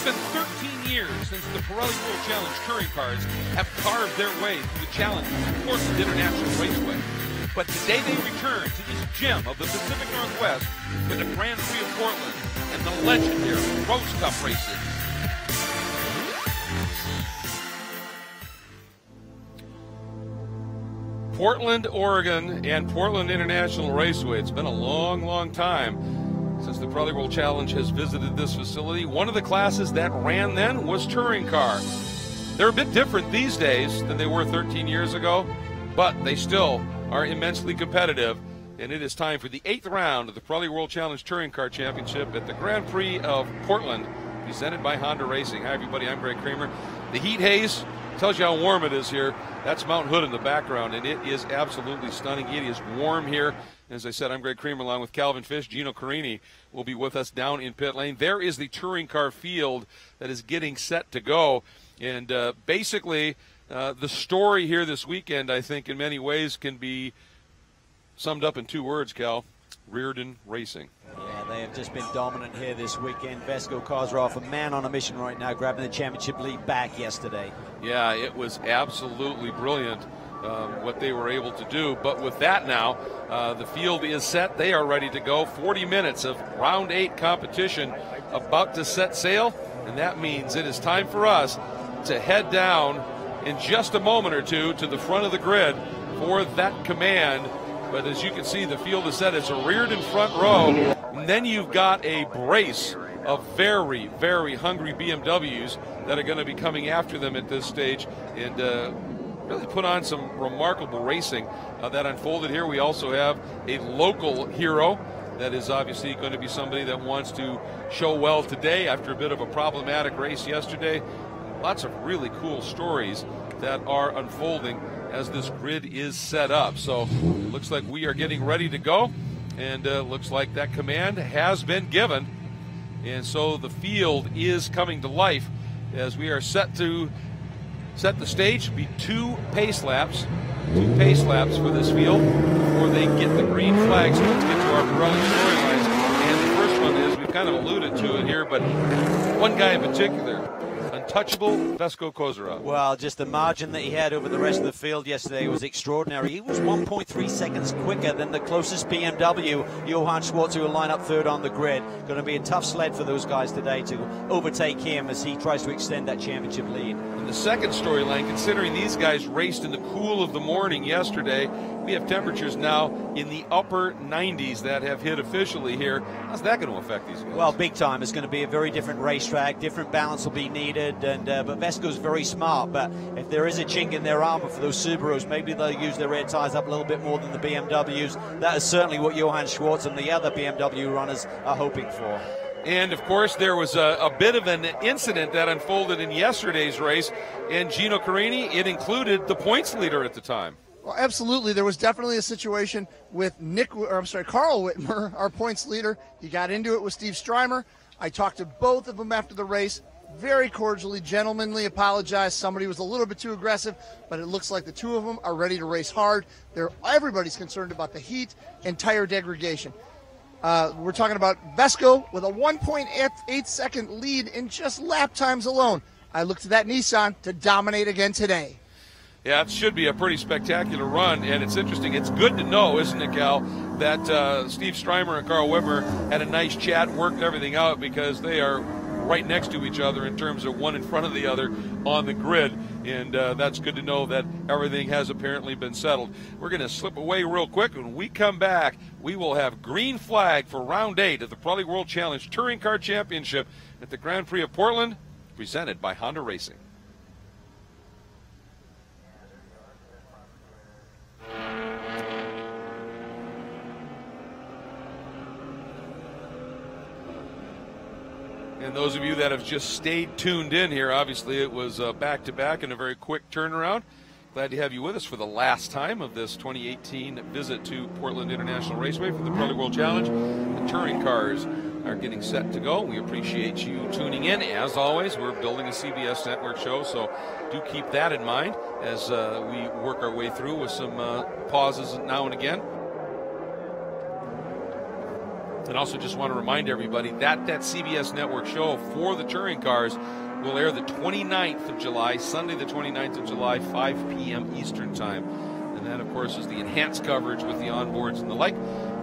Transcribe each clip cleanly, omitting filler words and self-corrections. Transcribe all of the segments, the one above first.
It's been 13 years since the Pirelli World Challenge touring cars have carved their way through the challenge of Portland International Raceway. But today they return to this gem of the Pacific Northwest for the Grand Prix of Portland and the legendary Rose Cup races. Portland, Oregon, and Portland International Raceway. It's been a long, long time since the Pirelli World Challenge has visited this facility. One of the classes that ran then was touring car. They're a bit different these days than they were 13 years ago, but they still are immensely competitive. And it is time for the 8th round of the Pirelli World Challenge Touring Car Championship at the Grand Prix of Portland, presented by Honda Racing. Hi, everybody. I'm Greg Kramer. The heat haze tells you how warm it is here. That's Mount Hood in the background, and it is absolutely stunning. It is warm here. As I said, I'm Greg Kramer along with Calvin Fish. Gino Carini will be with us down in pit lane. There is the touring car field that is getting set to go. And basically, the story here this weekend, I think, in many ways can be summed up in 2 words, Cal: Reardon Racing. Yeah, they have just been dominant here this weekend. Vesco cars are off a man on a mission right now, grabbing the championship lead back yesterday. Yeah, it was absolutely brilliant what they were able to do. But with that now, the field is set. They are ready to go. 40 minutes of round 8 competition about to set sail. And that means it is time for us to head down in just a moment or two to the front of the grid for that command. But as you can see, the field is set. It's a Reardon front row. And then you've got a brace of very, very hungry BMWs that are going to be coming after them at this stage and really put on some remarkable racing that unfolded here. We also have a local hero that is obviously going to be somebody that wants to show well today after a bit of a problematic race yesterday. Lots of really cool stories that are unfolding as this grid is set up. So it looks like we are getting ready to go, and looks like that command has been given. And so the field is coming to life as we are set to set the stage. It'll be 2 pace laps for this field before they get the green flag. So let's get to our Pirelli storylines. And the first one is, we've kind of alluded to it here, but one guy in particular, untouchable Vesco Kozarov. Well, just the margin that he had over the rest of the field yesterday was extraordinary. He was 1.3 seconds quicker than the closest BMW, Johann Schwartz, who will line up 3rd on the grid. Going to be a tough sled for those guys today to overtake him as he tries to extend that championship lead. And the second storyline, considering these guys raced in the cool of the morning yesterday, we have temperatures now in the upper 90s that have hit officially here. How's that going to affect these guys? Well, big time. It's going to be a very different racetrack. Different balance will be needed. And but Vesco's very smart. But if there is a chink in their armor for those Subarus, maybe they'll use their rear tires up a little bit more than the BMWs. That is certainly what Johann Schwartz and the other BMW runners are hoping for. And, of course, there was a bit of an incident that unfolded in yesterday's race. And Gino Carini, it included the points leader at the time. Well, absolutely. There was definitely a situation with Carl Whitmer, our points leader. He got into it with Steve Strymer. I talked to both of them after the race, very cordially, gentlemanly, apologized. Somebody was a little bit too aggressive, but it looks like the 2 of them are ready to race hard. Everybody's concerned about the heat and tire degradation. We're talking about Vesco with a 1.8 second lead in just lap times alone. I look to that Nissan to dominate again today. Yeah, it should be a pretty spectacular run, and it's interesting. It's good to know, isn't it, Cal, that Steve Strymer and Carl Whitmer had a nice chat, worked everything out, because they are right next to each other in terms of one in front of the other on the grid, and that's good to know that everything has apparently been settled. We're going to slip away real quick. When we come back, we will have green flag for round 8 of the Pirelli World Challenge Touring Car Championship at the Grand Prix of Portland, presented by Honda Racing. And those of you that have just stayed tuned in here, obviously it was back-to-back and a very quick turnaround. Glad to have you with us for the last time of this 2018 visit to Portland International Raceway for the Pirelli World Challenge. The touring cars are getting set to go. We appreciate you tuning in. As always, we're building a CBS network show, so do keep that in mind as we work our way through with some pauses now and again. And also just want to remind everybody that CBS Network show for the touring cars will air the 29th of July, Sunday the 29th of July, 5 p.m. Eastern Time. And that, of course, is the enhanced coverage with the onboards and the like.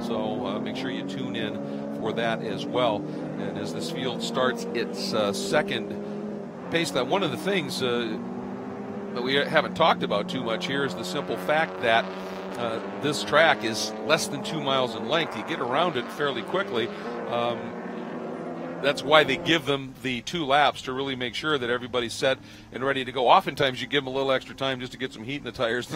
So make sure you tune in for that as well. And as this field starts its second pace, that one of the things that we haven't talked about too much here is the simple fact that this track is less than 2 miles in length. You get around it fairly quickly. That's why they give them the 2 laps to really make sure that everybody's set and ready to go. Oftentimes you give them a little extra time just to get some heat in the tires.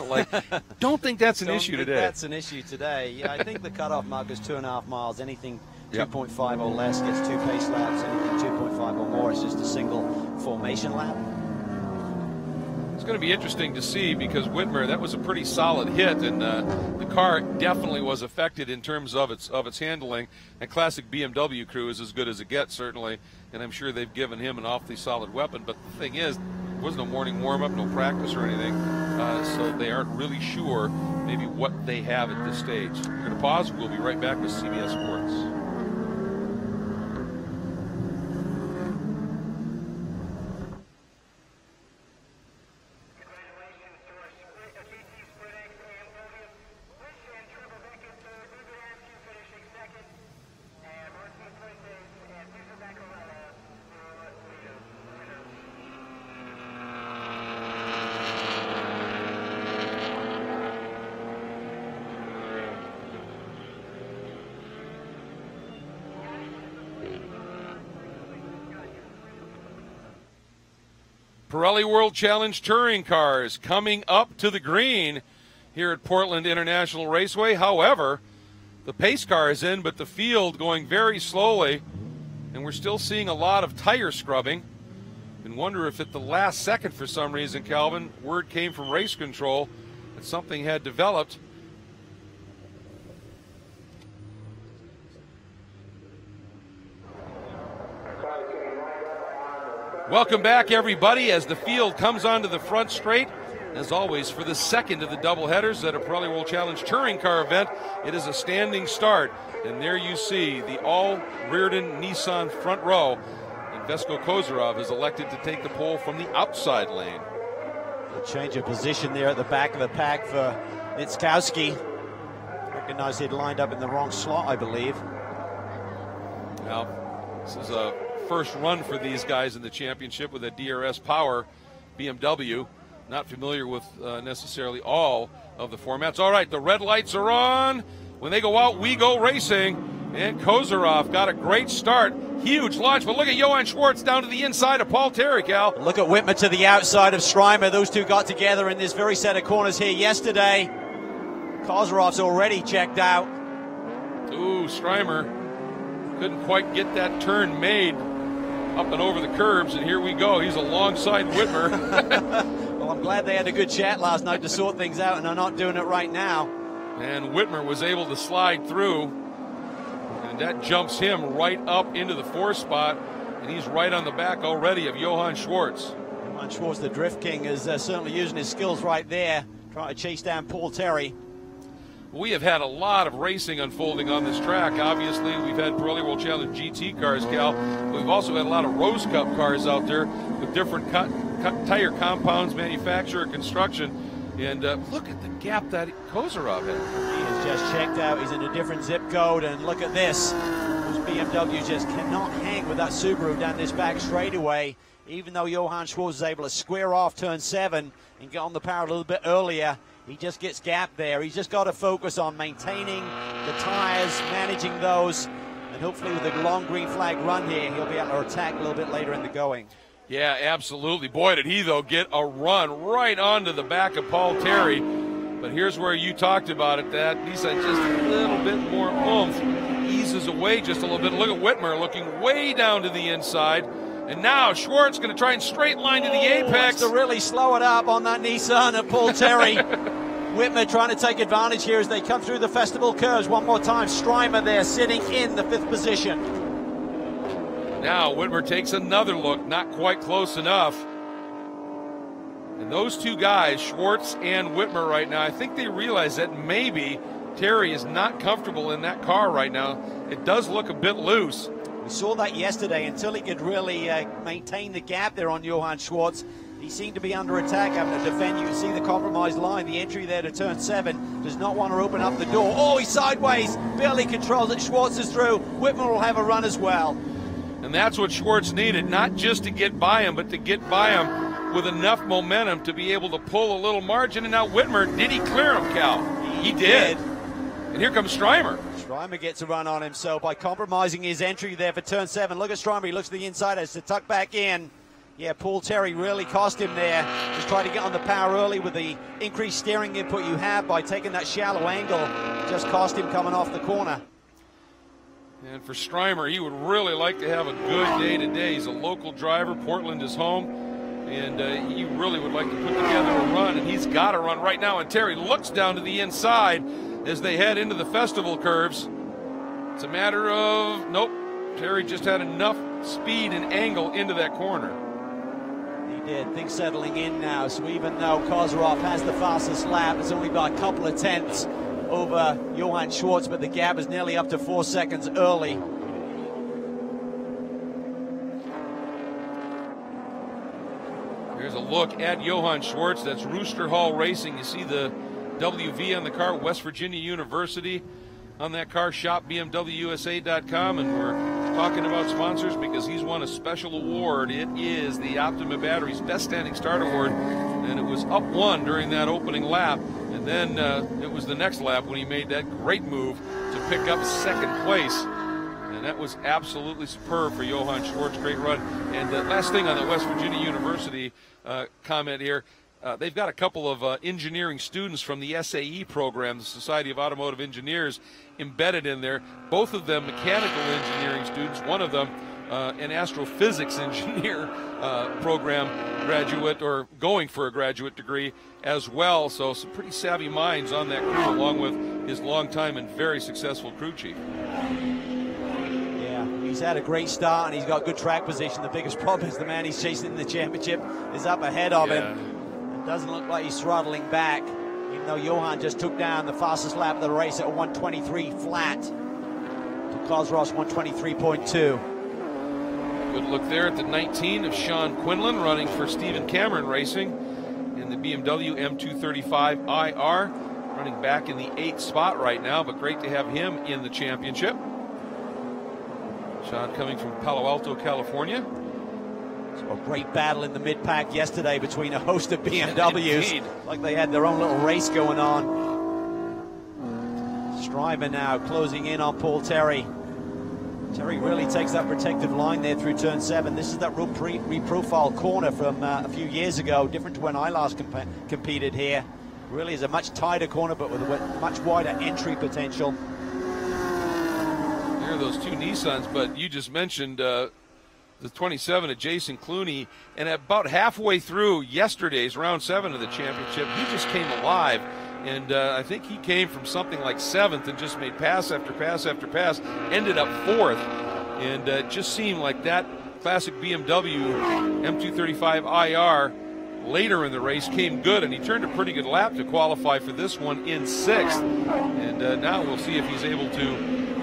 Don't think that's an issue today. That's an issue today. Yeah, I think the cutoff mark is 2.5 miles. Anything 2.5 or less gets 2 pace laps. Anything 2.5 or more is just a single formation lap. It's going to be interesting to see because Whitmer, that was a pretty solid hit, and the car definitely was affected in terms of its handling. And classic BMW crew is as good as it gets, certainly, and I'm sure they've given him an awfully solid weapon. But the thing is, there was no morning warm-up, no practice or anything, so they aren't really sure maybe what they have at this stage. We're going to pause. We'll be right back with CBS Sports. Pirelli World Challenge touring cars coming up to the green here at Portland International Raceway. However, the pace car is in, but the field going very slowly, and we're still seeing a lot of tire scrubbing. And wonder if at the last second, for some reason, Calvin, word came from race control that something had developed. Welcome back, everybody, as the field comes onto the front straight. As always, for the second of the doubleheaders at a Pirelli World Challenge touring car event, it is a standing start. And there you see the all-Reardon Nissan front row. And Vesko Kozarov is elected to take the pole from the outside lane. A change of position there at the back of the pack for Nitskowski. Recognized he'd lined up in the wrong slot, I believe. Now, this is a first run for these guys in the championship with a DRS Power BMW. Not familiar with necessarily all of the formats. All right, the red lights are on. When they go out, we go racing. And Kozarov got a great start. Huge launch, but look at Johann Schwartz down to the inside of Paul Terry, Cal. Look at Whitmer to the outside of Streimer. Those two got together in this very set of corners here yesterday. Kozarov's already checked out. Ooh, Streimer couldn't quite get that turn made up and over the curbs, and here we go. He's alongside Whitmer. Well, I'm glad they had a good chat last night to sort things out, and they're not doing it right now. And Whitmer was able to slide through, and that jumps him right up into the 4th spot, and he's right on the back already of Johann Schwartz. Johann Schwartz, the Drift King, is certainly using his skills right there, trying to chase down Paul Terry. We have had a lot of racing unfolding on this track. Obviously, we've had Pirelli World Challenge GT cars, Cal. We've also had a lot of Rose Cup cars out there with different tire compounds, manufacturer, construction. And look at the gap that Kozarov had. He has just checked out. He's in a different zip code. And look at this. Those BMWs just cannot hang with that Subaru down this back straightaway. Even though Johann Schwartz is able to square off turn 7 and get on the power a little bit earlier, he just gets gapped there. He's just got to focus on maintaining the tires, managing those, and hopefully with a long green flag run here, he'll be able to attack a little bit later in the going. Yeah, absolutely. Boy, did he, though, get a run right onto the back of Paul Terry. But here's where you talked about it, that Nissan just a little bit more oomph, eases away just a little bit. Look at Whitmer looking way down to the inside. And now Schwartz going to try and straight line to the apex. Wants to really slow it up on that Nissan of Paul Terry. Whitmer trying to take advantage here as they come through the festival curves one more time. Streimer there sitting in the 5th position. Now Whitmer takes another look, not quite close enough. And those two guys, Schwartz and Whitmer right now, I think they realize that maybe Terry is not comfortable in that car right now, it does look a bit loose. We saw that yesterday. Until he could really maintain the gap there on Johann Schwartz, he seemed to be under attack, having to defend. You can see the compromised line. The entry there to turn 7 does not want to open up the door. Oh, he's sideways. Barely controls it. Schwartz is through. Whitmer will have a run as well. And that's what Schwartz needed, not just to get by him, but to get by him with enough momentum to be able to pull a little margin. And now Whitmer, did he clear him, Cal? He did. And here comes Strymer. Strymer gets a run on him, so by compromising his entry there for turn 7, look at Strymer. He looks to the inside as to tuck back in. Yeah, Paul Terry really cost him there. Just try to get on the power early with the increased steering input you have by taking that shallow angle. Just cost him coming off the corner. And for Strymer, he would really like to have a good day today. He's a local driver. Portland is home. And he really would like to put together a run. And he's got a run right now. And Terry looks down to the inside as they head into the festival curves. It's a matter of, nope, Terry just had enough speed and angle into that corner. Did. Things settling in now, so even though Kozarov has the fastest lap, it's only by a couple of tenths over Johann Schwartz, but the gap is nearly up to 4 seconds early. Here's a look at Johann Schwartz. That's Rooster Hall Racing. You see the WV on the car, West Virginia University on that car, shop BMWUSA.com, and we're talking about sponsors because he's won a special award. It is the Optima Batteries Best Standing Start Award, and it was up 1 during that opening lap, and then it was the next lap when he made that great move to pick up 2nd place, and that was absolutely superb for Johann Schwartz. Great run. And the last thing on the West Virginia University comment here, they've got a couple of engineering students from the SAE program, the Society of Automotive Engineers, embedded in there. Both of them mechanical engineering students, one of them an astrophysics engineer program graduate, or going for a graduate degree as well. So some pretty savvy minds on that crew, along with his longtime and very successful crew chief. Yeah, he's had a great start and he's got good track position. The biggest problem is the man he's chasing in the championship is up ahead of him. It doesn't look like he's throttling back, even though Johann just took down the fastest lap of the race at 1:23 flat to Kozrov's 1:23.2. Good look there at the 19 of Sean Quinlan, running for Stephen Cameron Racing in the BMW M235IR, running back in the 8th spot right now, but great to have him in the championship. Sean coming from Palo Alto, California. A great battle in the mid-pack yesterday between a host of BMWs. Indeed. Like they had their own little race going on. Strymer now closing in on Paul Terry. Terry really takes that protective line there through turn 7. This is that reprofile corner from a few years ago, different to when I last competed here. Really is a much tighter corner, but with a much wider entry potential. There are those two Nissans, but you just mentioned the 27 of Jason Clooney, and about halfway through yesterday's round 7 of the championship, he just came alive. And I think he came from something like 7th and just made pass after pass after pass, ended up 4th. And it just seemed like that classic BMW M235IR later in the race came good, and he turned a pretty good lap to qualify for this one in 6th. And now we'll see if he's able to,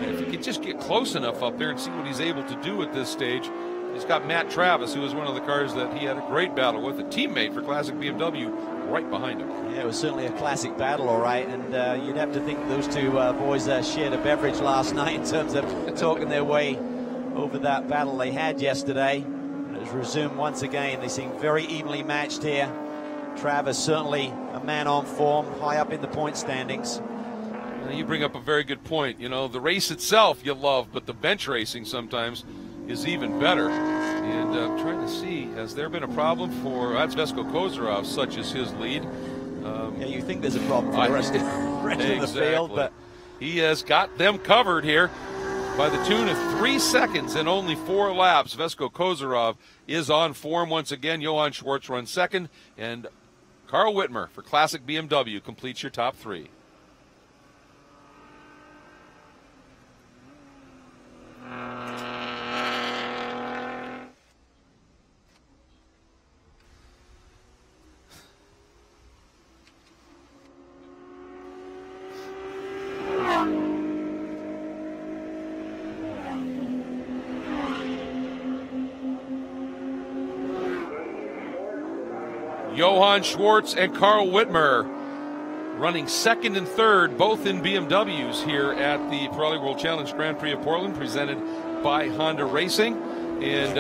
if he can just get close enough up there and see what he's able to do at this stage. He's got Matt Travis, who was one of the cars that he had a great battle with, a teammate for Classic BMW, right behind him. Yeah, it was certainly a classic battle, all right, and you'd have to think those two boys shared a beverage last night in terms of talking their way over that battle they had yesterday. And it was resumed once again. They seem very evenly matched here. Travis certainly a man on form, high up in the point standings. You bring up a very good point. You know, the race itself you love, but the bench racing sometimes is even better. And I'm trying to see, has there been a problem for, that's Vesko Kozarov, such as his lead. Yeah, you think there's a problem for the rest of the field, but he has got them covered here by the tune of 3 seconds and only 4 laps. Vesko Kozarov is on form once again. Johann Schwartz runs 2nd, and Carl Whitmer for Classic BMW completes your top 3. Johann Schwartz and Carl Whitmer running second and third, both in BMWs here at the Pirelli World Challenge Grand Prix of Portland, presented by Honda Racing. And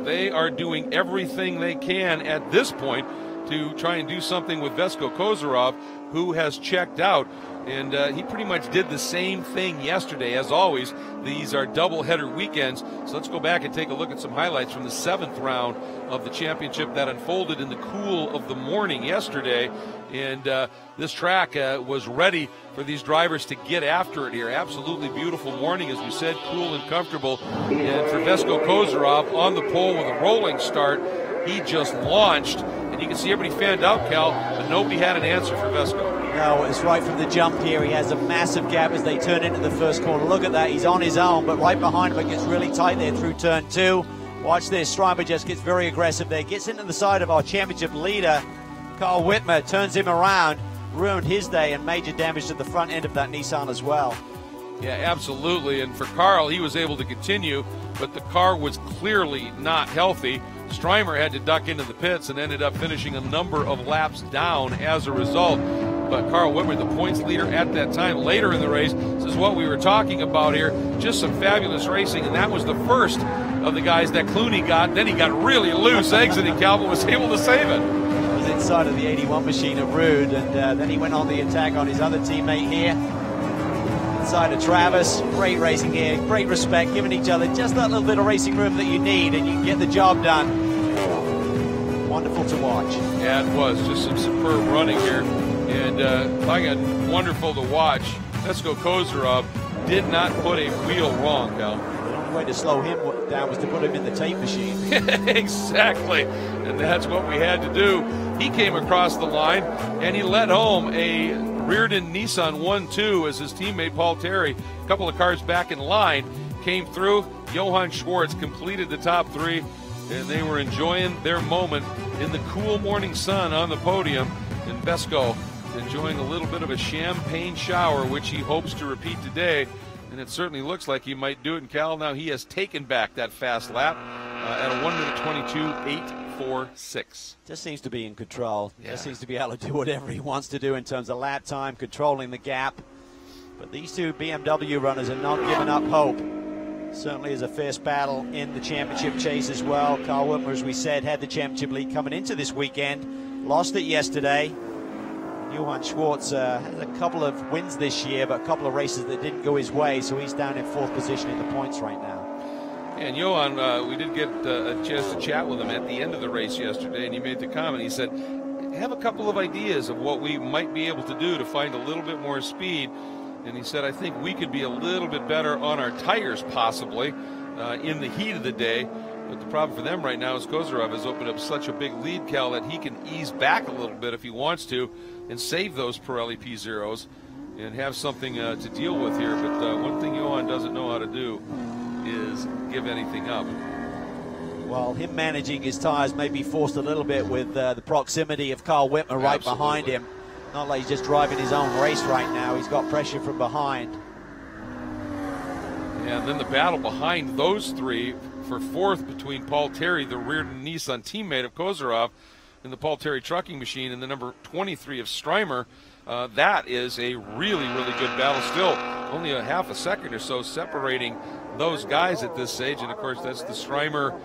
they are doing everything they can at this point to try and do something with Vesko Kozarov, who has checked out. And he pretty much did the same thing yesterday. As always, these are double-header weekends. So let's go back and take a look at some highlights from the 7th round of the championship that unfolded in the cool of the morning yesterday. And this track was ready for these drivers to get after it here. Absolutely beautiful morning, as we said, cool and comfortable. And for Vesko Kozarov on the pole with a rolling start, he just launched. And you can see everybody fanned out, Cal, but nobody had an answer for Vesko. No, it's right from the jump here. He has a massive gap as they turn into the first corner. Look at that. He's on his own, but right behind him it gets really tight there through turn 2. Watch this. Strymer just gets very aggressive there. Gets into the side of our championship leader, Carl Whitmer, turns him around, ruined his day, and major damage to the front end of that Nissan as well. Yeah, absolutely. And for Carl, he was able to continue, but the car was clearly not healthy. Strymer had to duck into the pits and ended up finishing a number of laps down as a result. But Carl Whitmer, the points leader at that time, later in the race, this is what we were talking about here. Just some fabulous racing, and that was the first of the guys that Clooney got. Then he got really loose exiting. Calvin was able to save it. He was inside of the 81 machine of Rude, and then he went on the attack on his other teammate here. Inside of Travis. Great racing here, great respect, giving each other just that little bit of racing room that you need, and you can get the job done. Wonderful to watch. Yeah, it was just some superb running here. And wonderful to watch. Vesko Kozarov did not put a wheel wrong, Cal. The only way to slow him down was to put him in the tape machine. Exactly, and that's what we had to do. He came across the line, and he led home a Reardon Nissan 1-2 as his teammate Paul Terry, a couple of cars back in line, came through. Johann Schwartz completed the top 3, and they were enjoying their moment in the cool morning sun on the podium. And Vesko enjoying a little bit of a champagne shower, which he hopes to repeat today, and it certainly looks like he might do it. And Cal, now he has taken back that fast lap at a 1:22.846. Just seems to be in control. Yeah. Just seems to be able to do whatever he wants to do in terms of lap time, controlling the gap. But these two BMW runners are not giving up hope. Certainly is a fierce battle in the championship chase as well. Carl Whitmer, as we said, had the championship lead coming into this weekend. Lost it yesterday. Johann Schwartz has a couple of wins this year, but a couple of races that didn't go his way, so he's down in 4th position in the points right now. And Johann, we did get a chance to chat with him at the end of the race yesterday, and he made the comment. He said, have a couple of ideas of what we might be able to do to find a little bit more speed. And he said, I think we could be a little bit better on our tires, possibly, in the heat of the day. But the problem for them right now is Kozarov has opened up such a big lead, Cal, that he can ease back a little bit if he wants to and save those Pirelli P0s and have something to deal with here. But one thing Johann doesn't know how to do is give anything up. Well, him managing his tires may be forced a little bit with the proximity of Carl Whitmer right behind him. Not like he's just driving his own race right now. He's got pressure from behind. And then the battle behind those three for 4th between Paul Terry, the Reardon Nissan teammate of Kozarov, and the Paul Terry trucking machine, and the number 23 of Strymer. That is a really, really good battle still. Only a half a second or so separating those guys at this stage. And, of course, that's the Strymer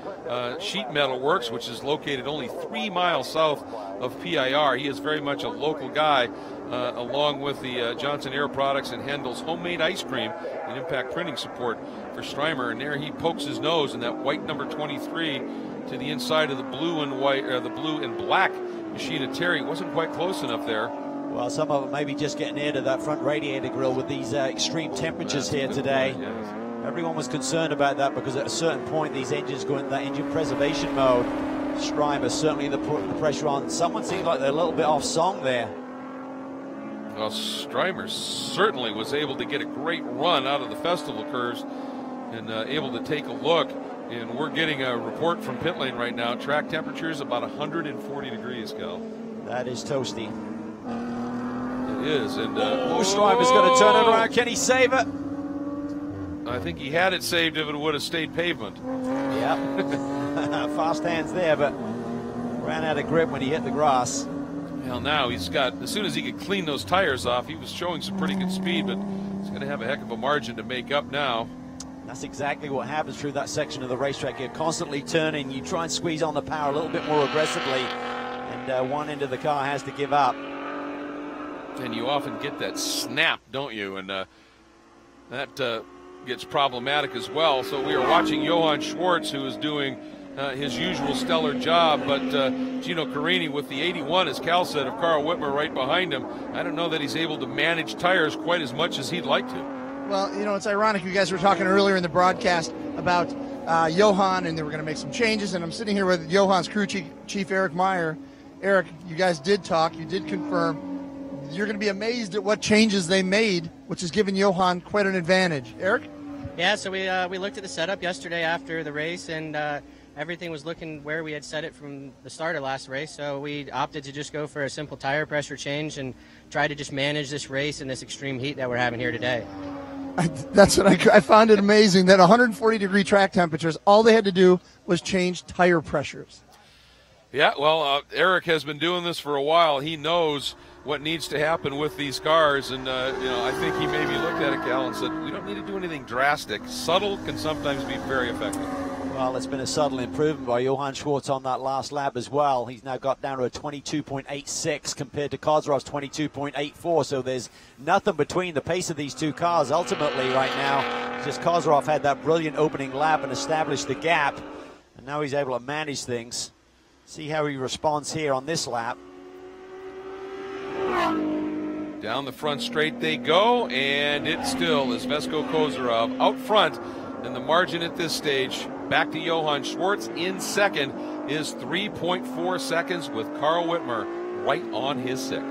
Sheet Metal Works, which is located only 3 miles south of PIR. He is very much a local guy, along with the Johnson Air Products and Hendel's homemade ice cream and impact printing support for Strymer. And there he pokes his nose in that white number 23 to the inside of the blue and white, or the blue and black machine of Terry. Wasn't quite close enough there. Well, some of it maybe just getting near to that front radiator grill with these extreme temperatures here today. Point, yes. Everyone was concerned about that because at a certain point these engines go into that engine preservation mode. Strymer certainly putting the pressure on. Someone seems like they're a little bit off song there. Well, Strymer certainly was able to get a great run out of the festival curves and able to take a look. And we're getting a report from pit lane right now. Track temperature is about 140 degrees, Cal. That is toasty. It is. And Strymer's going to turn it around. Can he save it? I think he had it saved if it would have stayed pavement. Yep. Fast hands there, but Ran out of grip when he hit the grass. Well, now he's got, as soon as he could clean those tires off, he was showing some pretty good speed, but he's going to have a heck of a margin to make up now. That's exactly what happens through that section of the racetrack. You're constantly turning. You try and squeeze on the power a little bit more aggressively, and one end of the car has to give up. And you often get that snap, don't you? And that gets problematic as well. So we are watching Johann Schwartz, who is doing his usual stellar job, but Gino Carini with the 81, as Cal said, of Carl Whitmer right behind him. I don't know that he's able to manage tires quite as much as he'd like to. Well, you know, it's ironic. You guys were talking earlier in the broadcast about Johann, and they were going to make some changes, and I'm sitting here with Johann's crew chief, Eric Meyer. Eric, you guys did talk. You did confirm. You're going to be amazed at what changes they made, which has given Johann quite an advantage. Eric? Yeah, so we looked at the setup yesterday after the race, and everything was looking where we had set it from the start of last race. So we opted to just go for a simple tire pressure change and try to just manage this race in this extreme heat that we're having here today. That's what I found it amazing that 140-degree track temperatures, all they had to do was change tire pressures. Yeah, well, Eric has been doing this for a while. He knows what needs to happen with these cars, and you know, I think he maybe looked at it, Cal, and said, we don't need to do anything drastic. Subtle can sometimes be very effective. Well, it's been a subtle improvement by Johann Schwartz on that last lap as well. He's now got down to a 22.86 compared to Kozrov's 22.84, so there's nothing between the pace of these two cars ultimately right now. It's just Kozrov had that brilliant opening lap and established the gap, and now he's able to manage things. See how he responds here on this lap. Down the front straight they go, and it still is Vesko Kozarov out front, and the margin at this stage back to Johann Schwartz in second is 3.4 seconds with Carl Whitmer right on his 6.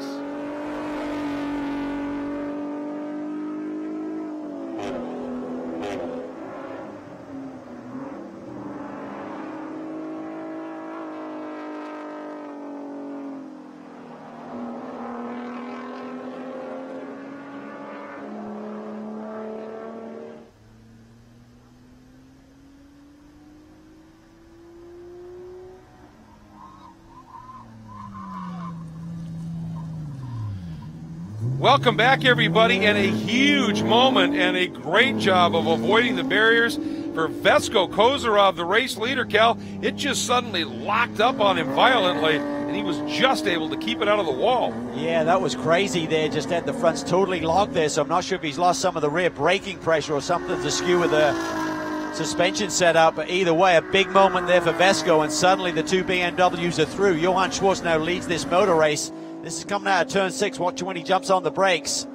Welcome back, everybody, and a huge moment and a great job of avoiding the barriers for Vesko Kozarov, the race leader, Cal. It just suddenly locked up on him violently, and he was just able to keep it out of the wall. Yeah, that was crazy there. Just had the fronts totally locked there, so I'm not sure if he's lost some of the rear braking pressure or something's askew with the suspension setup, but either way, a big moment there for Vesko, and suddenly the two BMWs are through. Johann Schwartz now leads this motor race. This is coming out of turn 6. Watch when he jumps on the brakes.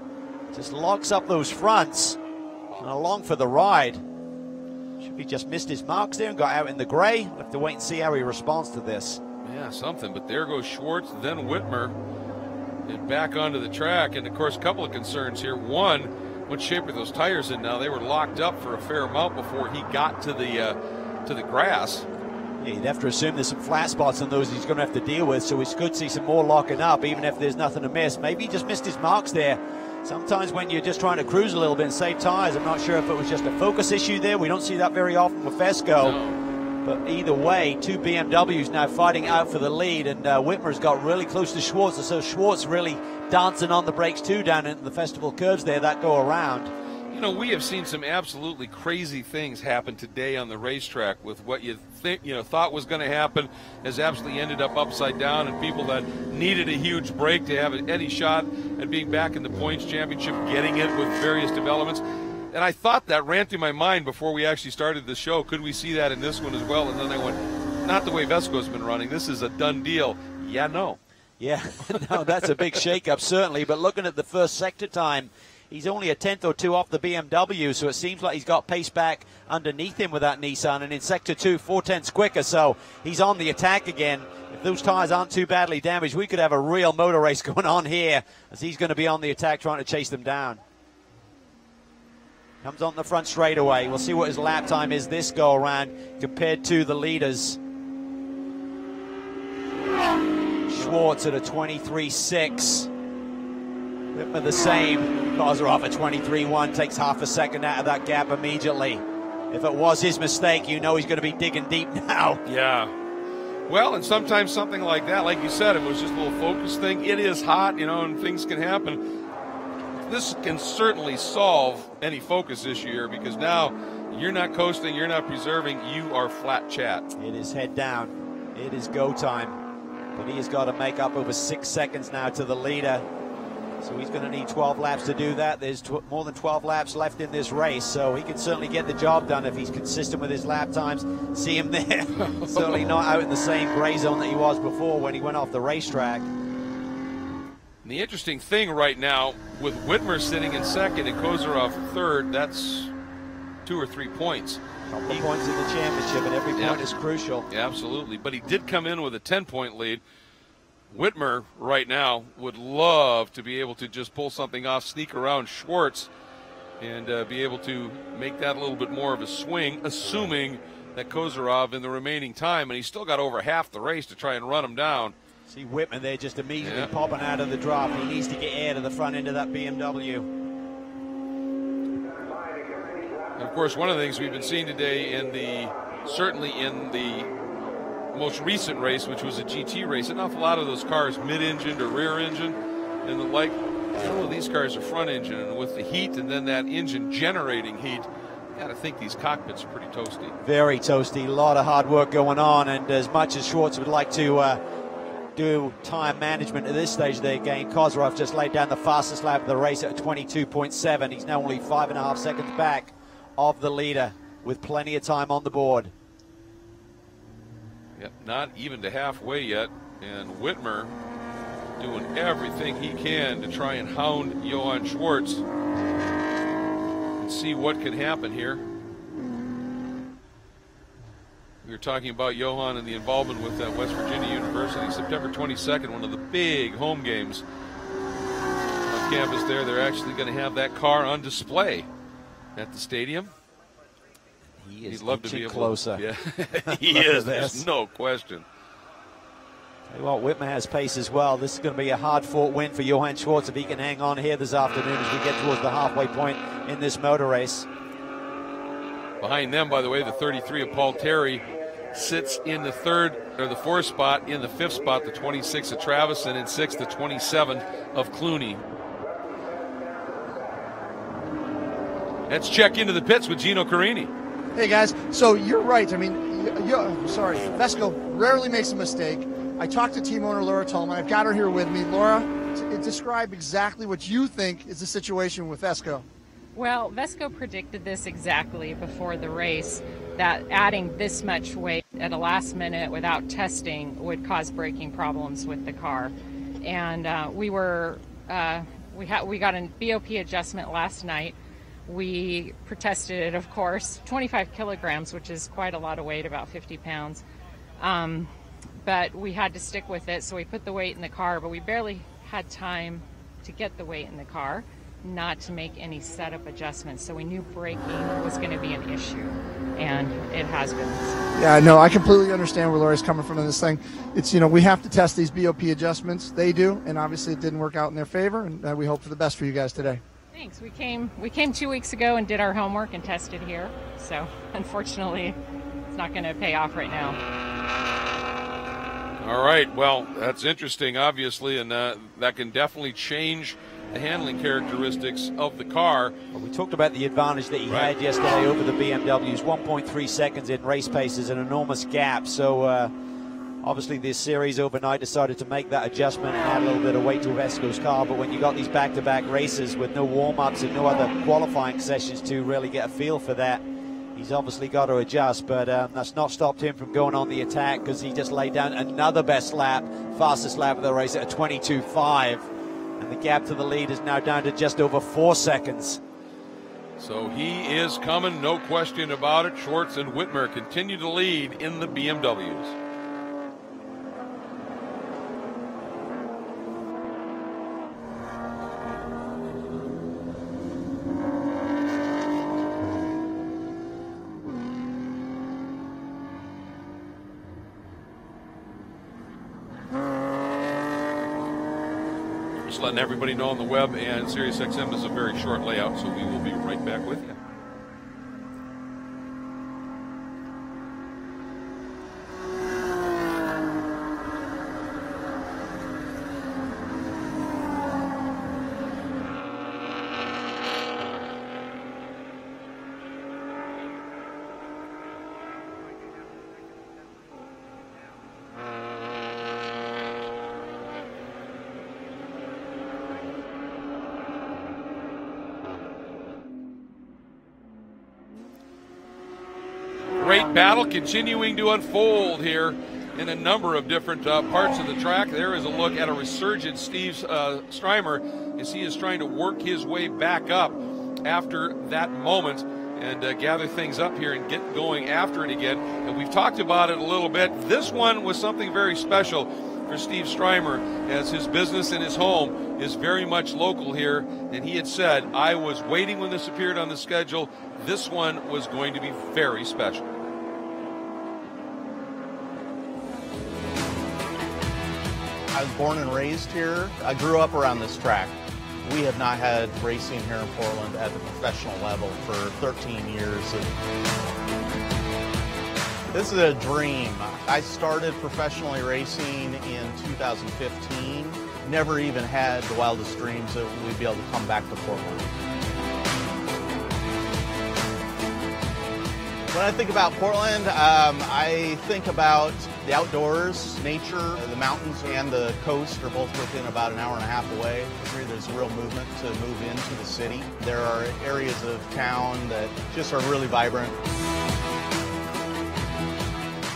Just locks up those fronts and along for the ride. Should be just missed his marks there and got out in the gray. We'll have to wait and see how he responds to this. Yeah, something, but there goes Schwartz, then Whitmer, and back onto the track. And of course, a couple of concerns here. One, what shape are those tires in now? They were locked up for a fair amount before he got to the grass. Yeah, you'd have to assume there's some flat spots on those he's going to have to deal with, so we could see some more locking up, even if there's nothing to miss. Maybe he just missed his marks there. Sometimes when you're just trying to cruise a little bit and save tires, I'm not sure if it was just a focus issue there. We don't see that very often with Vesko. No. But either way, two BMWs now fighting out for the lead, and Whitmer's got really close to Schwartz, so Schwartz really dancing on the brakes too down into the festival curves there that go around. You know, we have seen some absolutely crazy things happen today on the racetrack with what you thought was going to happen has absolutely ended up upside down, and people that needed a huge break to have any shot at being back in the points championship, getting it with various developments. And I thought that ran through my mind before we actually started the show. Could we see that in this one as well? And then I went, not the way Vesko's been running. This is a done deal. Yeah, no. Yeah, no, that's a big shakeup certainly, but looking at the first sector time, he's only a tenth or two off the BMW, so it seems like he's got pace back underneath him with that Nissan. And in Sector 2, 4/10ths quicker, so he's on the attack again. If those tires aren't too badly damaged, we could have a real motor race going on here, as he's going to be on the attack trying to chase them down. Comes on the front straightaway. We'll see what his lap time is this go-around compared to the leaders. Schwartz at a 23.6. Whitmer the same. Kozarov at 23.1, takes half a second out of that gap immediately. If it was his mistake, you know he's going to be digging deep now. Yeah. Well, and sometimes something like that, like you said, it was just a little focus thing. It is hot, you know, and things can happen. This can certainly solve any focus issue here, because now you're not coasting, you're not preserving, you are flat chat. It is head down. It is go time. But he has got to make up over 6 seconds now to the leader. So he's going to need 12 laps to do that. There's more than 12 laps left in this race, so he can certainly get the job done if he's consistent with his lap times. See him there. Certainly not out in the same gray zone that he was before when he went off the racetrack. And the interesting thing right now, with Whitmer sitting in second and Kozarov third, that's 2 or 3 points. Couple of points in the championship, and every point is crucial. Yeah, absolutely. But he did come in with a 10-point lead. Whitmer right now would love to be able to just pull something off, sneak around Schwartz, and be able to make that a little bit more of a swing, assuming that Kozarov in the remaining time, and he's still got over half the race to try and run him down. See Whitmer there just immediately popping out of the drop. He needs to get air to the front end of that BMW. And of course, one of the things we've been seeing today certainly in the most recent race, which was a GT race, an awful lot of those cars mid-engined or rear-engine and the like. Some of these cars are front-engine, and with the heat and then that engine generating heat, you got to think these cockpits are pretty toasty. Very toasty. A lot of hard work going on, and as much as Schwartz would like to do time management at this stage of their game, Kozarov just laid down the fastest lap of the race at 22.7. He's now only 5.5 seconds back of the leader with plenty of time on the board. Yep, not even to halfway yet, and Whitmer doing everything he can to try and hound Johann Schwartz and see what can happen here. We were talking about Johann and the involvement with West Virginia University. September 22nd, one of the big home games on campus there. They're actually going to have that car on display at the stadium. He'd love to be able closer. Yeah, he is. There's no question. Tell you what, Whitmer has pace as well. This is going to be a hard-fought win for Johann Schwartz if he can hang on here this afternoon as we get towards the halfway point in this motor race. Behind them, by the way, the 33 of Paul Terry sits in the fourth spot. In the fifth spot, the 26 of Travis, and in sixth, the 27 of Clooney. Let's check into the pits with Gino Carini. Hey guys, so you're right. I mean, Vesco rarely makes a mistake. I talked to team owner Laura Tolman. I've got her here with me. Laura, describe exactly what you think is the situation with Vesco. Well, Vesco predicted this exactly before the race, that adding this much weight at a last minute without testing would cause braking problems with the car. And we got a BOP adjustment last night. We protested it, of course, 25 kilograms, which is quite a lot of weight, about 50 pounds. But we had to stick with it, so we put the weight in the car, but we barely had time to get the weight in the car, not to make any setup adjustments. So we knew braking was going to be an issue, and it has been. Yeah, no, I completely understand where Laura's coming from in this thing. It's, we have to test these BOP adjustments. They do, and obviously it didn't work out in their favor, and we hope for the best for you guys today. Thanks. We came 2 weeks ago and did our homework and tested here. So unfortunately, it's not going to pay off right now. All right. Well, that's interesting, obviously, and that can definitely change the handling characteristics of the car. Well, we talked about the advantage that he had yesterday over the BMWs. 1.3 seconds in race pace is an enormous gap. So obviously this series overnight decided to make that adjustment and add a little bit of weight to Vesco's car, but when you got these back-to-back races with no warm-ups and no other qualifying sessions to really get a feel for that, he's obviously got to adjust, but that's not stopped him from going on the attack, because he just laid down another best lap, fastest lap of the race at a 22.5, and the gap to the lead is now down to just over 4 seconds. So he is coming, no question about it. Schwartz and Whitmer continue to lead in the BMWs. Just letting everybody know on the web and SiriusXM is a very short layout, so we will be right back with you. great battle continuing to unfold here in a number of different parts of the track. There is a look at a resurgent Steve Strymer as he is trying to work his way back up after that moment and gather things up here and get going after it again. And we've talked about it a little bit. This one was something very special for Steve Strymer, as his business and his home is very much local here. And he had said, I was waiting when this appeared on the schedule. This one was going to be very special. I was born and raised here. I grew up around this track. We have not had racing here in Portland at the professional level for 13 years. This is a dream. I started professionally racing in 2015. Never even had the wildest dreams that we'd be able to come back to Portland. When I think about Portland, I think about the outdoors, nature. The mountains and the coast are both within about an hour and a half away. There's real movement to move into the city. There are areas of town that just are really vibrant.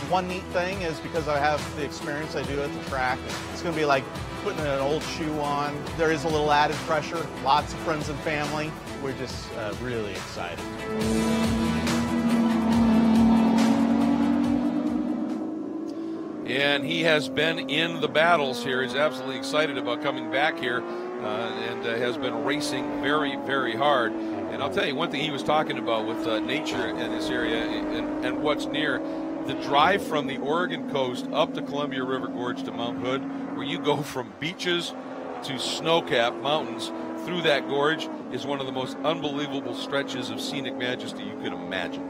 One neat thing is, because I have the experience I do at the track, it's going to be like putting an old shoe on. There is a little added pressure, lots of friends and family. We're just really excited. And he has been in the battles here. He's absolutely excited about coming back here and has been racing very, very hard. And I'll tell you one thing he was talking about with nature in this area and what's near. The drive from the Oregon coast up to Columbia River Gorge to Mount Hood, where you go from beaches to snow-capped mountains through that gorge, is one of the most unbelievable stretches of scenic majesty you can imagine.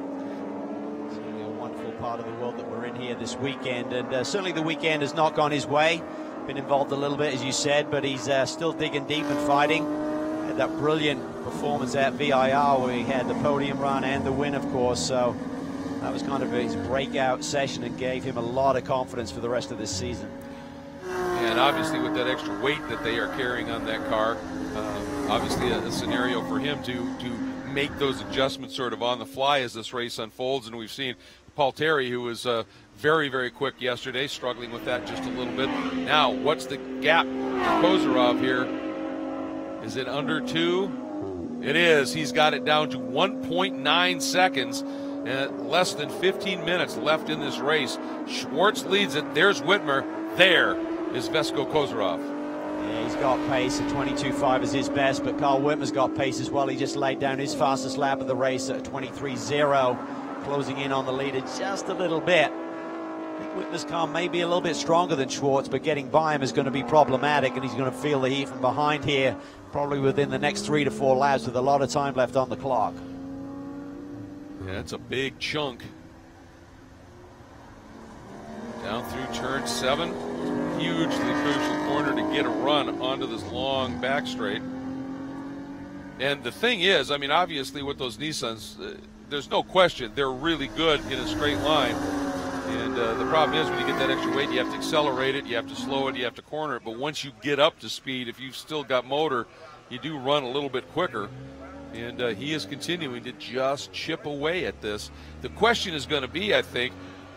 Certainly a wonderful part of the world that we're in here this weekend, and certainly the weekend has not gone his way. Been involved a little bit, as you said, but he's still digging deep and fighting. Had that brilliant performance at VIR where he had the podium run and the win, of course, so that was kind of his breakout session and gave him a lot of confidence for the rest of this season. And obviously with that extra weight that they are carrying on that car, obviously a scenario for him to make those adjustments sort of on the fly as this race unfolds. And we've seen Paul Terry, who was very, very quick yesterday, struggling with that just a little bit. Now, what's the gap to Kozarov here? Is it under 2? It is. He's got it down to 1.9 seconds. And less than 15 minutes left in this race. Schwartz leads it. There's Whitmer. There is Vesko Kozarov. Yeah, he's got pace. A 22.5 is his best, but Carl Whitmer's got pace as well. He just laid down his fastest lap of the race at a 23.0, closing in on the leader just a little bit. I think Whitmer's car may be a little bit stronger than Schwartz, but getting by him is going to be problematic, and he's going to feel the heat from behind here, probably within the next 3 to 4 laps with a lot of time left on the clock. Yeah, that's a big chunk. Down through turn 7. Hugely crucial corner to get a run onto this long back straight. And the thing is, I mean, obviously with those Nissans, there's no question they're really good in a straight line. And the problem is when you get that extra weight, you have to accelerate it, you have to slow it, you have to corner it. But once you get up to speed, if you've still got motor, you do run a little bit quicker. And he is continuing to just chip away at this. The question is going to be, I think,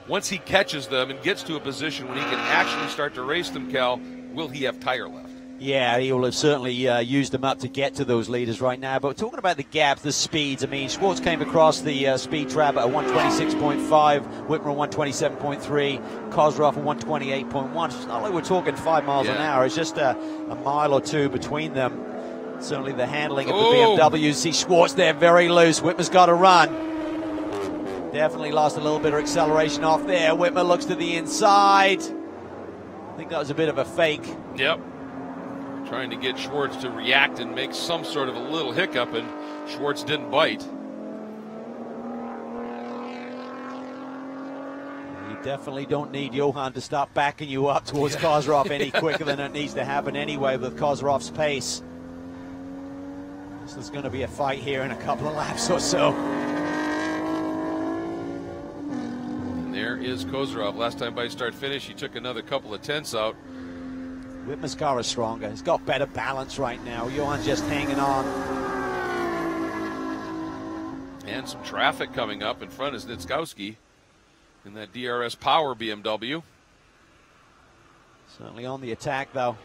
once he catches them and gets to a position when he can actually start to race them, Cal, will he have tire left? Yeah, he will have certainly used them up to get to those leaders right now. But talking about the gaps, the speeds, I mean, Schwartz came across the speed trap at a 126.5, Whitmer a 127.3, Kozarov a 128.1. It's not like we're talking 5 miles an hour. It's just a mile or 2 between them. Certainly the handling of the BMWs. See Schwartz there very loose. Whitmer's got to run. Definitely lost a little bit of acceleration off there. Whitmer looks to the inside. I think that was a bit of a fake. Yep. Trying to get Schwartz to react and make some sort of a little hiccup, and Schwartz didn't bite. You definitely don't need Johan to start backing you up towards Kozarov any quicker than it needs to happen anyway with Kozarov's pace. There's going to be a fight here in a couple of laps or so. And there is Kozarov. Last time by start finish, he took another couple of tenths out. Whitmer's car is stronger. He's got better balance right now. Johan's just hanging on. And some traffic coming up in front is Nitskowski. in that DRS Power BMW. Certainly on the attack, though.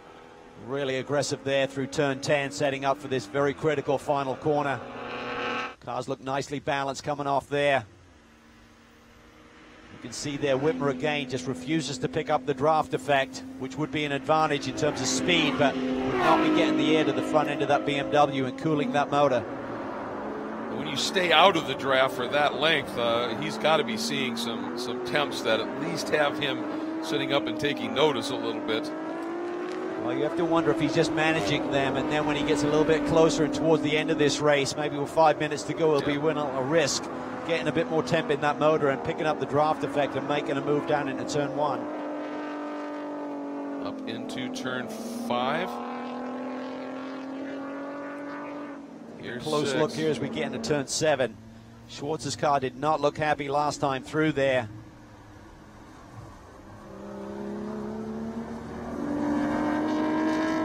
Really aggressive there through turn 10, setting up for this very critical final corner. Cars look nicely balanced coming off there. You can see there Whitmer again just refuses to pick up the draft effect, which would be an advantage in terms of speed, but would not be getting the air to the front end of that BMW and cooling that motor. When you stay out of the draft for that length, he's got to be seeing some temps that at least have him sitting up and taking notice a little bit. Well, you have to wonder if he's just managing them, and then when he gets a little bit closer and towards the end of this race, maybe with 5 minutes to go, he'll be willing a risk, getting a bit more temp in that motor and picking up the draft effect and making a move down into turn 1. Up into turn 5. Here's close 6. look here as we get into turn 7. Schwartz's car did not look happy last time through there.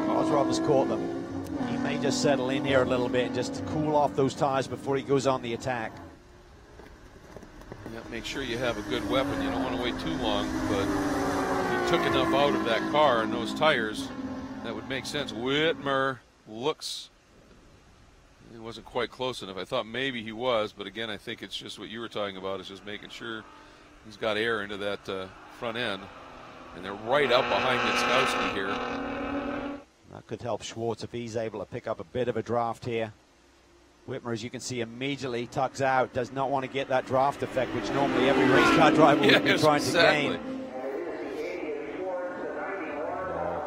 Kozrov has caught them. He may just settle in here a little bit and just cool off those tires before he goes on the attack. Yeah, make sure you have a good weapon. You don't want to wait too long, but he took enough out of that car and those tires that would make sense. Whitmer looks, he wasn't quite close enough. I thought maybe he was, but again, I think it's just what you were talking about, is just making sure he's got air into that front end. And they're right up behind Nitzkowski here. That could help Schwartz if he's able to pick up a bit of a draft here. Whitmer, as you can see, immediately tucks out, does not want to get that draft effect, which normally every race car driver would be trying to gain.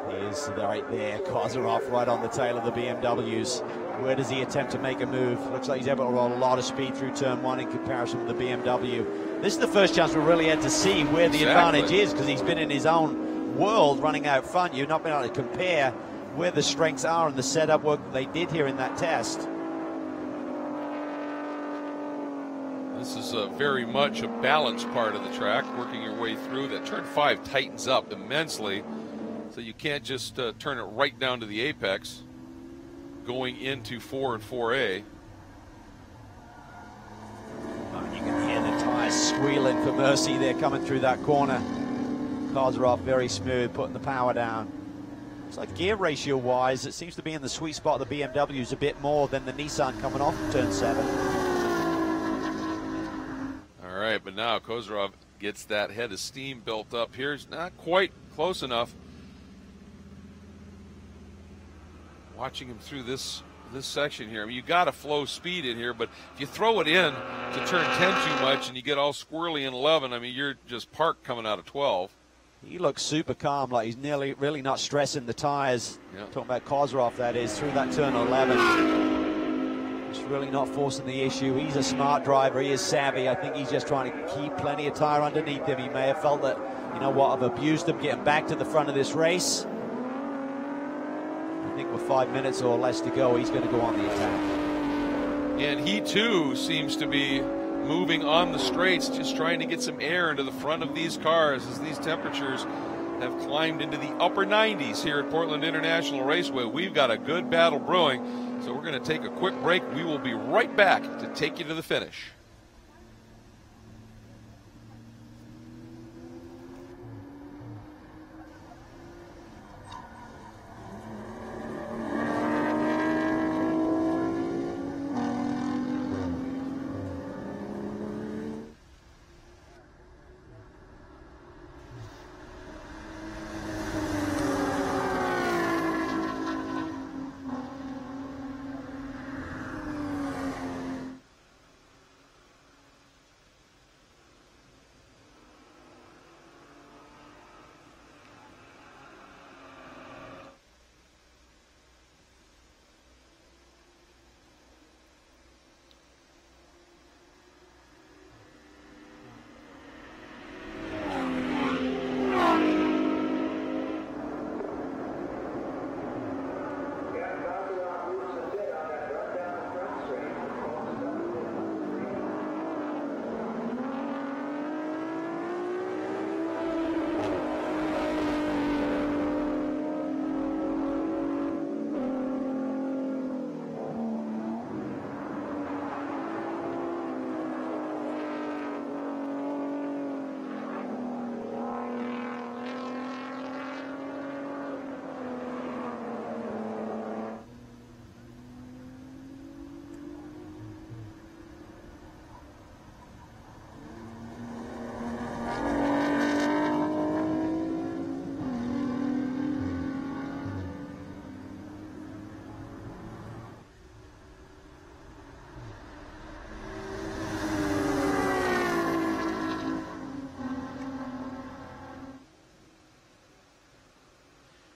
He is right there, Kozarov right on the tail of the BMWs. Where does he attempt to make a move? Looks like he's able to roll a lot of speed through turn 1 in comparison with the BMW. This is the first chance we really had to see where the advantage is, because he's been in his own world running out front. You've not been able to compare where the strengths are and the setup work that they did here in that test. This is very much a balanced part of the track, working your way through. That turn 5 tightens up immensely, so you can't just turn it right down to the apex going into 4 and 4A. Oh, you can hear the tires squealing for mercy there coming through that corner. Cars are off very smooth, putting the power down. It's like gear ratio wise, it seems to be in the sweet spot of the BMWs a bit more than the Nissan coming off turn 7. All right, but now Kozarov gets that head of steam built up here. It's not quite close enough. Watching him through this section here, I mean, you got to flow speed in here, but if you throw it in to turn 10 too much and you get all squirrely in 11, I mean, you're just parked coming out of 12. He looks super calm, like he's really not stressing the tires. Yep. Talking about Kozarov, that is, through that turn 11. He's really not forcing the issue. He's a smart driver. He is savvy. I think he's just trying to keep plenty of tire underneath him. He may have felt that, you know what, I've abused him getting back to the front of this race. I think with 5 minutes or less to go, he's going to go on the attack. And he, too, seems to be moving on the straights, just trying to get some air into the front of these cars as these temperatures have climbed into the upper 90s here at Portland International Raceway. We've got a good battle brewing, so we're going to take a quick break. We will be right back to take you to the finish.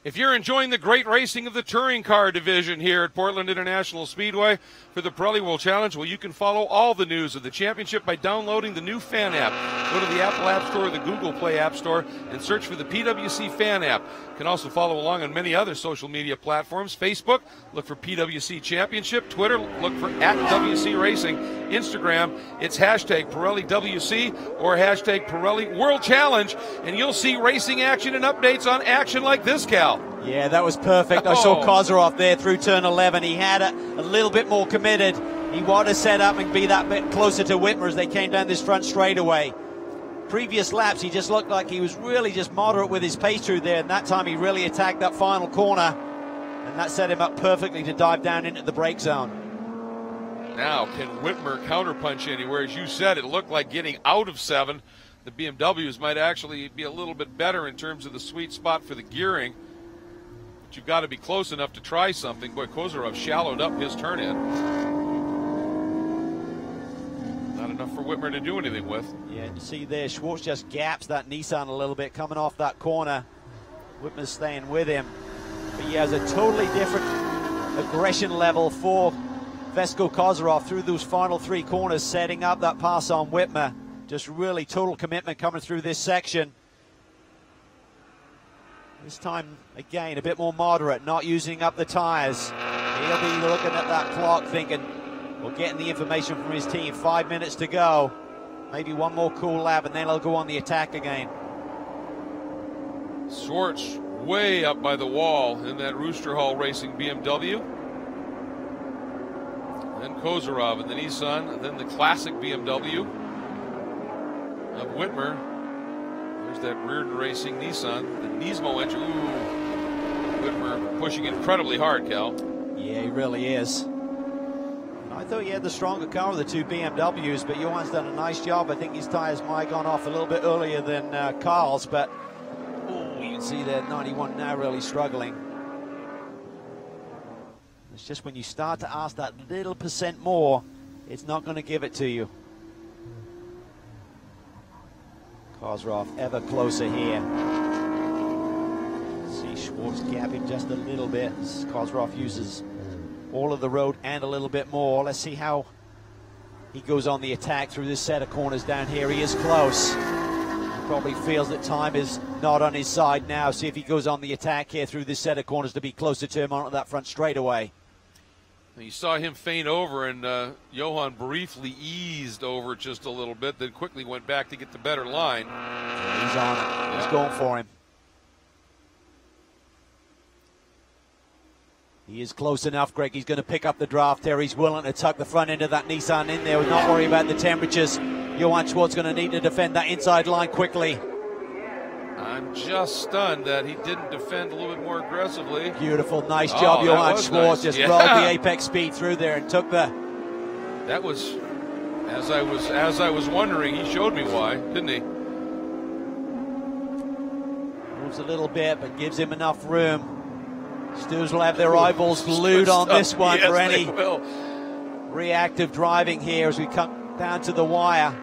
If you're enjoying the great racing of the touring car division here at Portland International Speedway for the Pirelli World Challenge, well, you can follow all the news of the championship by downloading the new Fan app. Go to the Apple App Store or the Google Play App Store and search for the PWC Fan app. You can also follow along on many other social media platforms. Facebook, look for PWC Championship. Twitter, look for @WC Racing. Instagram, it's hashtag Pirelli WC or hashtag Pirelli World Challenge, and you'll see racing action and updates on action like this, Cal. Yeah, that was perfect. I saw Kozarov there through turn 11. He had a little bit more committed. He wanted to set up and be that bit closer to Whitmer as they came down this front straightaway. Previous laps, he just looked like he was really just moderate with his pace through there, and that time he really attacked that final corner, and that set him up perfectly to dive down into the brake zone. Now, can Whitmer counterpunch anywhere? As you said, it looked like getting out of 7. The BMWs might actually be a little bit better in terms of the sweet spot for the gearing. But you've got to be close enough to try something. Boy, Kozarov shallowed up his turn in. Not enough for Whitmer to do anything with. Yeah, and you see there, Schwartz just gaps that Nissan a little bit coming off that corner. Whitmer's staying with him. But he has a totally different aggression level for Vesko Kozarov through those final 3 corners, setting up that pass on Whitmer. Just really total commitment coming through this section. This time, again, a bit more moderate, not using up the tires. He'll be looking at that clock thinking, well, getting the information from his team, 5 minutes to go. Maybe one more cool lap, and then he'll go on the attack again. Schwartz way up by the wall in that Rooster Hall Racing BMW. Then Kozarov in the Nissan, then the classic BMW of Whitmer. There's that Rd.8 Racing Nissan, the Nismo engine. Ooh, Whitmer pushing incredibly hard, Cal. Yeah, he really is. I thought he had the stronger car of the 2 BMWs, but Johan's done a nice job. I think his tires might have gone off a little bit earlier than Carl's, but you can see there 91 now really struggling. It's just when you start to ask that little percent more, it's not going to give it to you. Kozarov ever closer here. See Schwartz gapping just a little bit as Kozarov uses all of the road and a little bit more. Let's see how he goes on the attack through this set of corners down here. He is close. He probably feels that time is not on his side now. See if he goes on the attack here through this set of corners to be closer to him onto that front straightaway. You saw him feint over, and Johan briefly eased over just a little bit, then quickly went back to get the better line. Yeah, he's on it. He's going for him. He is close enough, Greg. He's going to pick up the draft there. He's willing to tuck the front end of that Nissan in there, not worry about the temperatures. Johan Schwartz going to need to defend that inside line quickly. I'm just stunned that he didn't defend a little bit more aggressively. Beautiful, nice job, Johan Schwartz. Nice. Just rolled the apex speed through there and took the. That was, as I was wondering, he showed me why, didn't he? Moves a little bit, but gives him enough room. Stews will have their eyeballs glued on this one for any reactive driving here as we come down to the wire.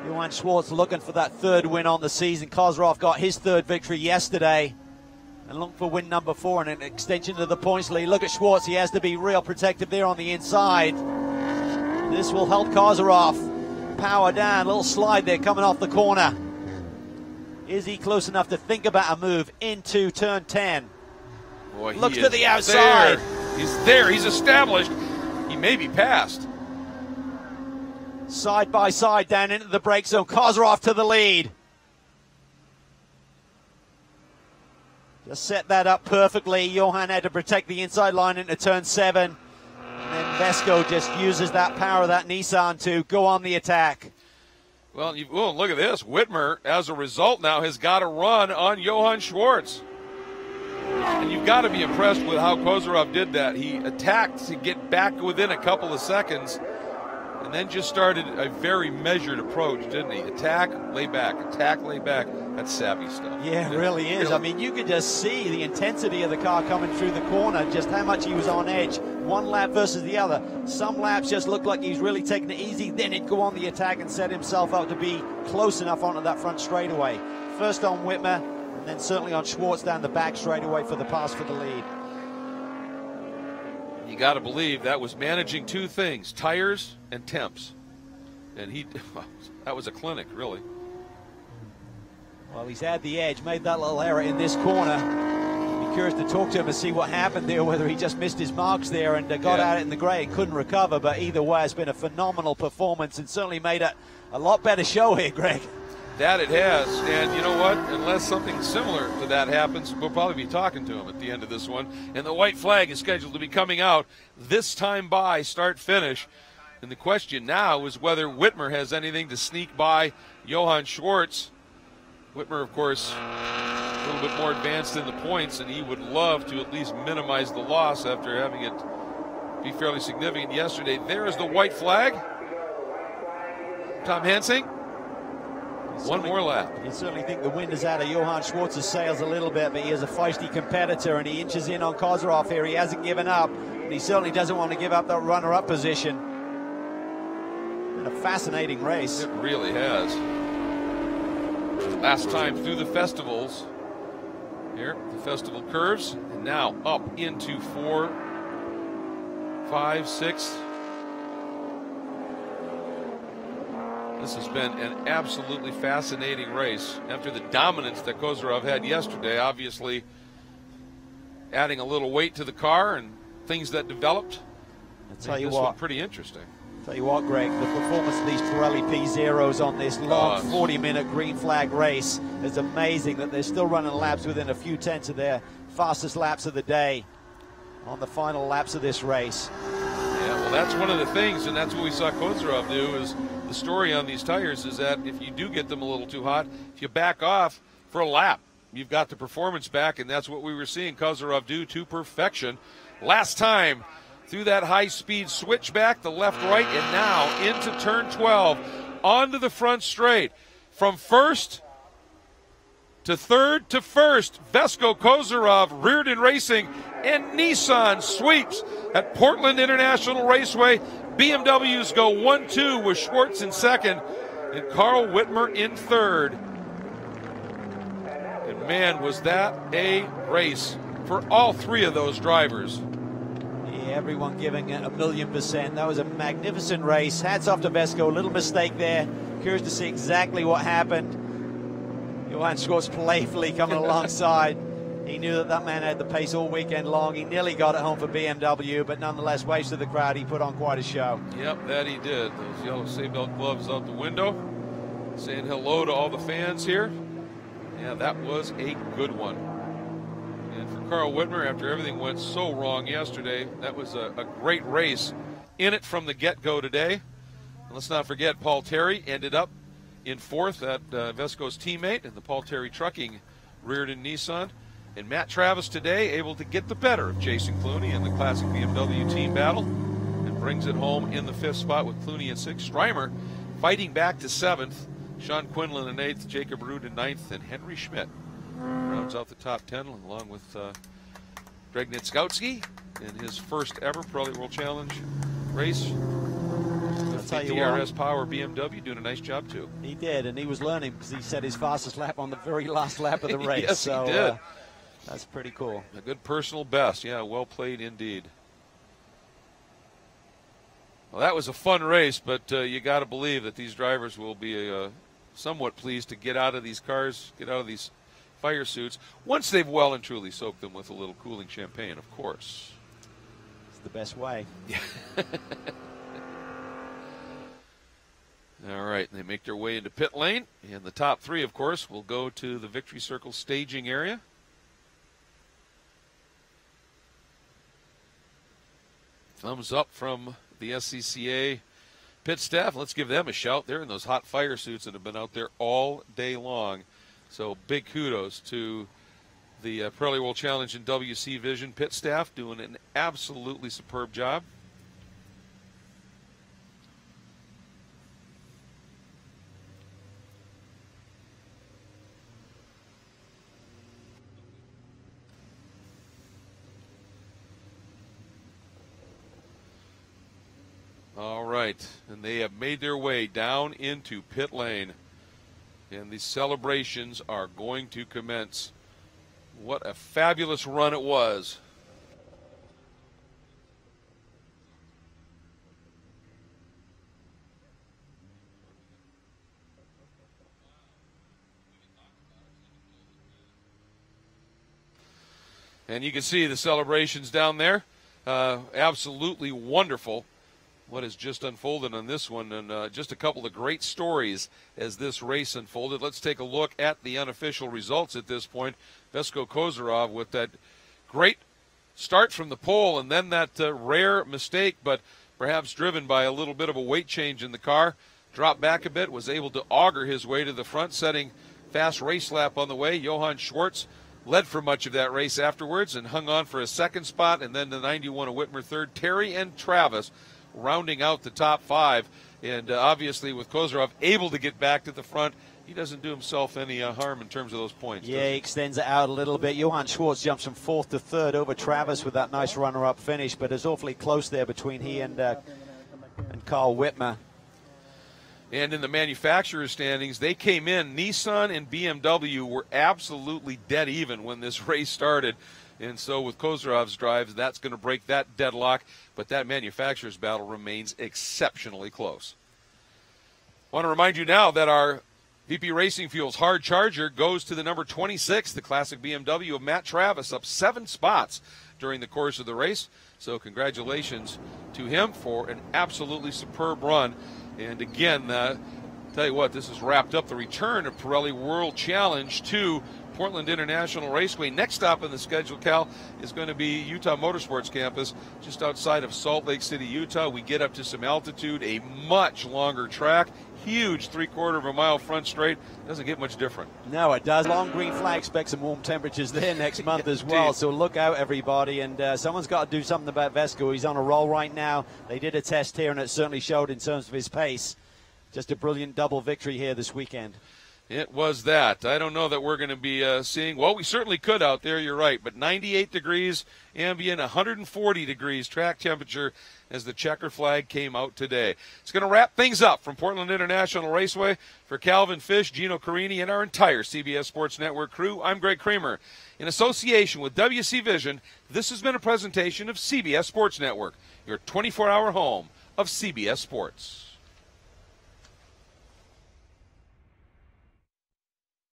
Johan Schwartz looking for that 3rd win on the season. Kozarov got his 3rd victory yesterday and look for win number 4 and an extension to the points lead. Look at Schwartz. He has to be real protective there on the inside. This will help Kozarov power down. A little slide there coming off the corner. Is he close enough to think about a move into turn 10? Boy, looks to the outside. There. He's there. He's established. He may be passed. Side by side down into the brake zone. Kozarov to the lead. Just set that up perfectly. Johan had to protect the inside line into turn 7. And then Vesko just uses that power of that Nissan to go on the attack. Well, look at this. Whitmer, as a result now, has got a run on Johan Schwartz. And you've got to be impressed with how Kozarov did that. He attacked to get back within a couple of seconds and then just started a very measured approach, didn't he? Attack, lay back, attack, lay back. That's savvy stuff. Yeah, it really is. I mean, you could just see the intensity of the car coming through the corner, just how much he was on edge, one lap versus the other. Some laps just looked like he was really taking it easy, then he'd go on the attack and set himself up to be close enough onto that front straightaway. First on Whitmer, and then certainly on Schwartz down the back straight away for the pass for the lead. You got to believe that was managing two things, tires and temps. And that was a clinic, really. Well, he's had the edge, made that little error in this corner. Be curious to talk to him and see what happened there, whether he just missed his marks there and got out in the grey and couldn't recover. But either way, it's been a phenomenal performance and certainly made it a lot better show here, Greg. That it has, and you know what? Unless something similar to that happens, we'll probably be talking to him at the end of this one. And the white flag is scheduled to be coming out this time by start-finish. And the question now is whether Whitmer has anything to sneak by Johann Schwartz. Whitmer, of course, a little bit more advanced in the points, and he would love to at least minimize the loss after having it be fairly significant yesterday. There is the white flag. Tom Hansing, one more lap. You certainly think the wind is out of Johann Schwartz's sails a little bit, but he is a feisty competitor, and he inches in on Kozarov here. He hasn't given up, and he certainly doesn't want to give up that runner-up position. Been a fascinating race. It really has. Last time through the festivals. Here, the festival curves, and now up into 4, 5, 6. This has been an absolutely fascinating race. After the dominance that Kozarov had yesterday, obviously adding a little weight to the car and things that developed. I'll tell you this what, one pretty interesting. Tell you what, Greg, the performance of these Pirelli P0s on this long 40-minute green flag race is amazing, that they're still running laps within a few tenths of their fastest laps of the day on the final laps of this race. Yeah, well, that's one of the things, and that's what we saw Kozarov do. Is the story on these tires is that if you do get them a little too hot, if you back off for a lap, you've got the performance back, and that's what we were seeing Kozarov do to perfection last time. Through that high-speed switchback, the left-right, and now into turn 12, onto the front straight. From first to third to first, Vesco, Kozarov, Reardon Racing, and Nissan sweeps at Portland International Raceway. BMWs go 1-2 with Schwartz in second and Carl Whitmer in third. And man, was that a race for all three of those drivers. Everyone giving it 1,000,000%. That was a magnificent race. Hats off to Vesco. A little mistake there. Curious to see exactly what happened. Johann Schwartz playfully coming alongside. He knew that man had the pace all weekend long. He nearly got it home for BMW, but nonetheless, waves to the crowd. He put on quite a show. Yep, that he did. Those yellow seatbelt gloves out the window. Saying hello to all the fans here. Yeah, that was a good one. And for Carl Whitmer, after everything went so wrong yesterday, that was a great race in it from the get-go today. And let's not forget, Paul Terry ended up in fourth at Vesco's teammate in the Paul Terry Trucking Reardon Nissan. And Matt Travis today able to get the better of Jason Clooney in the classic BMW team battle and brings it home in the fifth spot with Clooney in sixth. Strymer fighting back to seventh. Sean Quinlan in eighth, Jacob Ruud in ninth, and Henry Schmidt rounds out the top 10 along with Greg Nitzkowski in his first ever Pirelli World Challenge race. With the DRS Power BMW doing a nice job too. He did, and he was learning because he set his fastest lap on the very last lap of the race. Yes, so, he did. That's pretty cool. A good personal best. Yeah, well played indeed. Well, that was a fun race, but you got to believe that these drivers will be somewhat pleased to get out of these cars, get out of these fire suits, once they've well and truly soaked them with a little cooling champagne, of course. It's the best way. Yeah. All right, they make their way into pit lane, and the top three, of course, will go to the Victory Circle staging area. Thumbs up from the SCCA pit staff. Let's give them a shout. They're in those hot fire suits that have been out there all day long. So big kudos to the Pirelli World Challenge and WC Vision pit staff doing an absolutely superb job. All right, and they have made their way down into pit lane, and the celebrations are going to commence. What a fabulous run it was. And you can see the celebrations down there. Absolutely wonderful what has just unfolded on this one, and just a couple of great stories as this race unfolded. Let's take a look at the unofficial results at this point. Vesko Kozarov with that great start from the pole, and then that rare mistake, but perhaps driven by a little bit of a weight change in the car. Dropped back a bit, was able to auger his way to the front, setting fast race lap on the way. Johann Schwartz led for much of that race afterwards and hung on for a second spot, and then the 91 of Whitmer third. Terry and Travis rounding out the top five, and obviously with Kozarov able to get back to the front, he doesn't do himself any harm in terms of those points. Yeah, he extends it out a little bit. Johann Schwartz jumps from fourth to third over Travis with that nice runner-up finish, but it's awfully close there between he and Carl Whitmer. And in the manufacturer standings, they came in. Nissan and BMW were absolutely dead even when this race started. And so with Kozarov's drives, that's going to break that deadlock. But that manufacturer's battle remains exceptionally close. I want to remind you now that our VP Racing Fuels hard charger goes to the number 26, the classic BMW of Matt Travis, up 7 spots during the course of the race. So congratulations to him for an absolutely superb run. And again, tell you what, this has wrapped up the return of Pirelli World Challenge to Portland International Raceway. Next stop in the schedule, Cal, is going to be Utah Motorsports Campus, just outside of Salt Lake City, Utah. We get up to some altitude, a much longer track, huge 3/4 of a mile front straight. Doesn't get much different. No, it does. Long green flag, expect some warm temperatures there next month as well. So look out, everybody. And someone's got to do something about Vesko. He's on a roll right now. They did a test here, and it certainly showed in terms of his pace. Just a brilliant double victory here this weekend. It was that. I don't know that we're going to be seeing, well, we certainly could out there, you're right, but 98 degrees ambient, 140 degrees track temperature as the checker flag came out today. It's going to wrap things up from Portland International Raceway. For Calvin Fish, Gino Carini, and our entire CBS Sports Network crew, I'm Greg Kramer. In association with WC Vision, this has been a presentation of CBS Sports Network, your 24-hour home of CBS Sports.